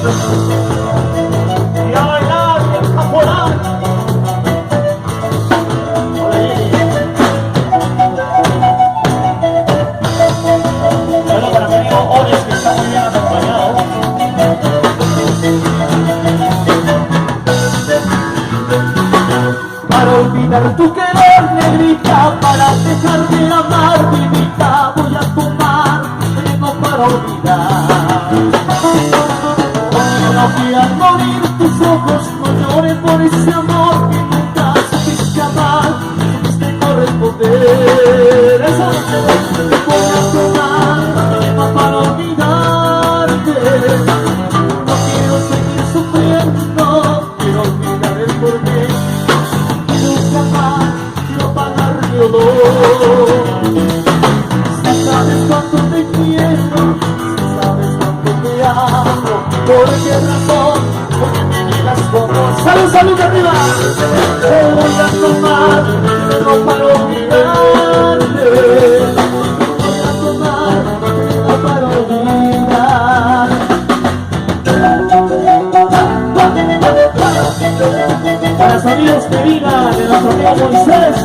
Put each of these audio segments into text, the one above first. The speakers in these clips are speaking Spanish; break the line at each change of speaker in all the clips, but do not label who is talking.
Y a bailar y a caporar. Bueno, para mi amigo Ones, que está muy bien acompañado. Para olvidar tu querer, negrita, para dejar de amar, vivita, voy a tomar veneno para olvidar. No quieran morir tus ojos, no lloren por ese amor que nunca supiste amar, supiste corresponder. Esa noche voy a tomar veneno para olvidarte. No quiero seguir sufriendo, quiero olvidar el porqué. Quiero amar, quiero pagar mi dolor. Si sabes cuánto te quiero, si sabes cuánto te amo, ¿por qué razón? Porque me niegas como salud, salud arriba. Te voy a tomar, no para olvidarte. Voy a tomar, no para olvidar. Para los amigos que vivan de nuestro amigo Moisés,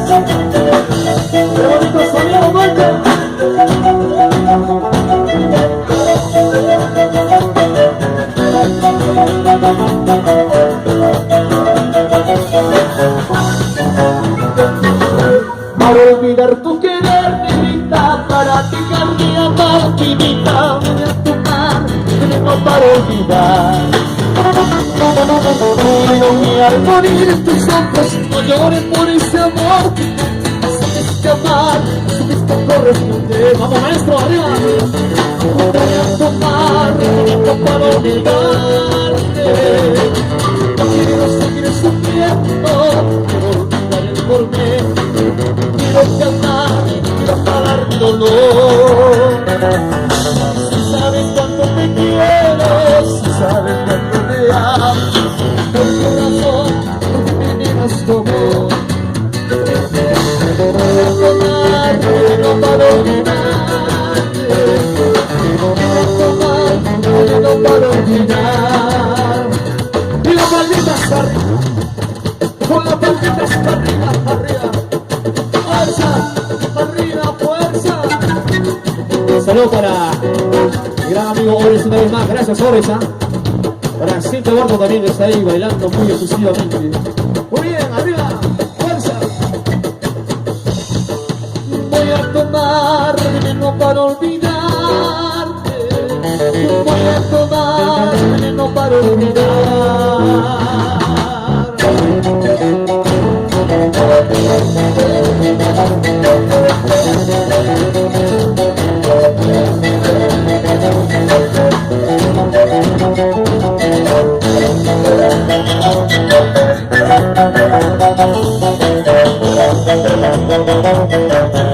qué bonito sonido, vuelta. Para olvidar tu querer, negrita, para dejar de amar, pinita, voy a tomar veneno para olvidar. Quiero que al morir tus ojos no lloren por ese amor que nunca supiste amar, supiste corresponder. Vamos, maestro, arriba. Voy a tomar veneno para olvidarte. No quiero seguir sufriendo, quiero olvidar el porqué. Quiero amar, quiero pagar mi dolor. Si sabes cuánto te quiero, si sabes cuánto te amo, por qué razón, porque me niegas tu amor. Quiero tomar, quiero para olvidarte. Quiero tomar, quiero para olvidar. Y la palmita está arriba, con la palmita está arriba, arriba. Fuerza, arriba, fuerza. Saludos para mi gran amigo Ores una vez más. Gracias, Ores. Para Cintia Eduardo también, que está ahí bailando muy efusivamente. Muy bien, arriba, fuerza. Voy a tomar veneno para olvidarte. Voy a tomar veneno para olvidar. Thank you.